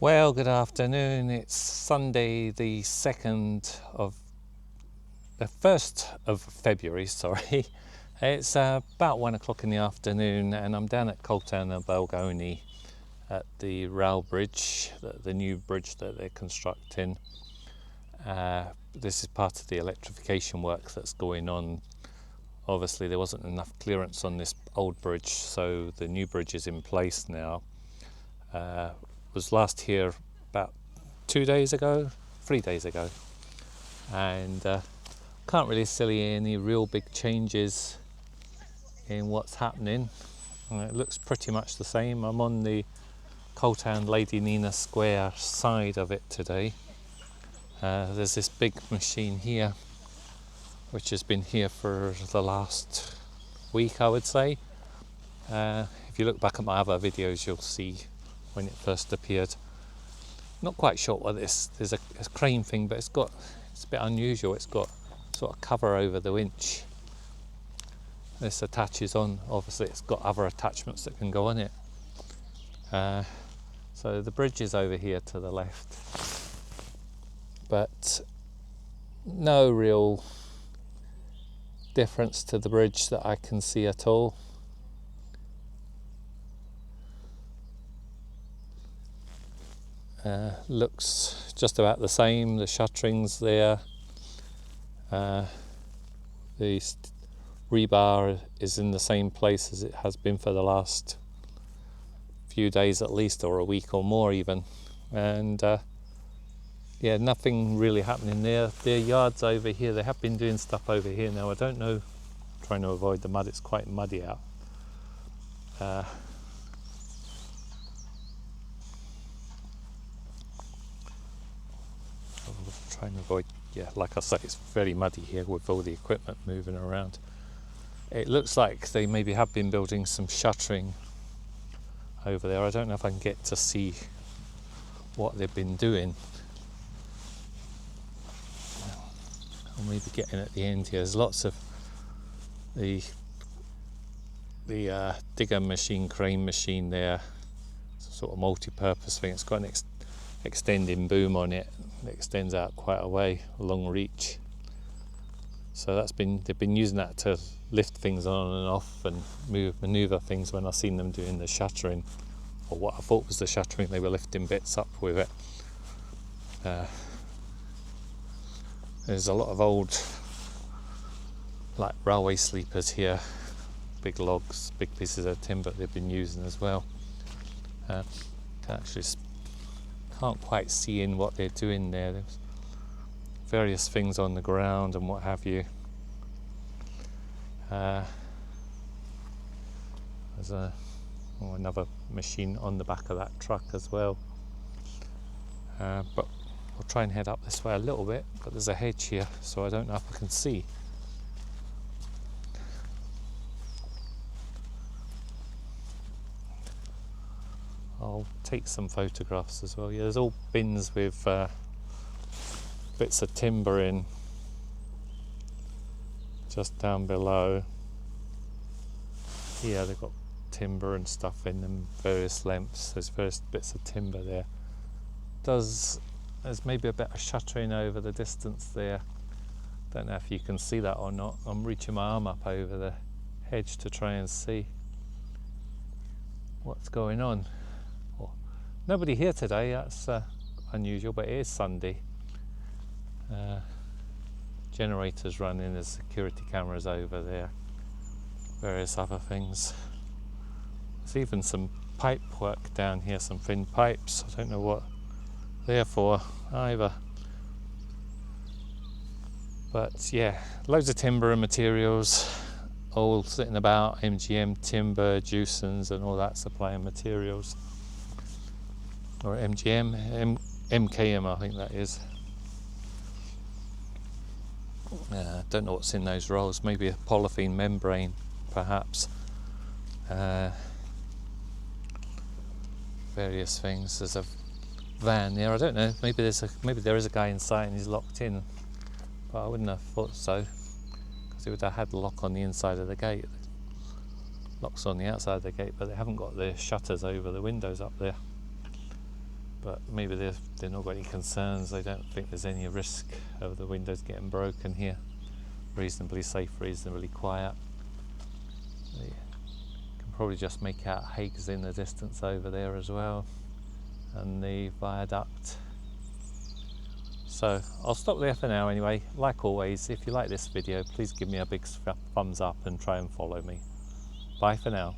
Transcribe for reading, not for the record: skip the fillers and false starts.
Well, good afternoon. It's Sunday, the 1st of February, sorry. It's about 1 o'clock in the afternoon, and I'm down at Coaltown and Balgony at the rail bridge, the new bridge that they're constructing. This is part of the electrification work that's going on. Obviously, there wasn't enough clearance on this old bridge, so the new bridge is in place now. Was last here about 3 days ago, and can't really see any real big changes in what's happening. It looks pretty much the same. I'm on the Coaltown Lady Nina Square side of it today. There's this big machine here, which has been here for the last week, I would say. If you look back at my other videos, you'll see when it first appeared. Not quite sure what there's a crane thing, but it's a bit unusual. It's got sort of cover over the winch. This attaches on, obviously it's got other attachments that can go on it. So the bridge is over here to the left, but no real difference to the bridge that I can see at all. Looks just about the same. The shuttering's there. The rebar is in the same place as it has been for the last few days at least, or a week or more even. And yeah, nothing really happening there. Their yards over here, they have been doing stuff over here now. I don't know, trying to avoid the mud, it's quite muddy out. Trying to avoid, yeah, like I say, it's very muddy here with all the equipment moving around. It looks like they maybe have been building some shuttering over there. I don't know if I can get to see what they've been doing. I'll maybe get in at the end here. There's lots of the digger machine, crane machine there. It's a sort of multi-purpose thing. It's got an extending boom on it. It extends out quite a way, a long reach. So they've been using that to lift things on and off and manoeuvre things. When I've seen them doing the shuttering, or what I thought was the shuttering, they were lifting bits up with it. There's a lot of old, like, railway sleepers here, big logs, big pieces of timber they've been using as well. Can't quite see in what they're doing there. There's various things on the ground and what have you. There's another machine on the back of that truck as well. But we'll try and head up this way a little bit, but there's a hedge here, so I don't know if I can see. I'll take some photographs as well. Yeah, there's all bins with bits of timber in just down below. Here they've got timber and stuff in them, various lengths. There's various bits of timber there. There's maybe a bit of shuttering over the distance there. Don't know if you can see that or not. I'm reaching my arm up over the hedge to try and see what's going on. Nobody here today, that's unusual, but it is Sunday. Generators running, there's security cameras over there, various other things. There's even some pipe work down here, some thin pipes. I don't know what they're for either. But yeah, loads of timber and materials all sitting about. MGM timber, Jewsons and all that supplying materials. Or MGM, MKM I think that is. Don't know what's in those rolls. Maybe a polythene membrane, perhaps. Various things. There's a van there. I don't know. Maybe there is a guy inside and he's locked in. But I wouldn't have thought so, because it would have had a lock on the inside of the gate. Locks on the outside of the gate, but they haven't got the shutters over the windows up there. but maybe they've not got any concerns. They don't think there's any risk of the windows getting broken here. Reasonably safe, reasonably quiet. You can probably just make out Higgs in the distance over there as well, and the viaduct. So I'll stop there for now anyway. Like always, if you like this video, please give me a big thumbs up and try and follow me. Bye for now.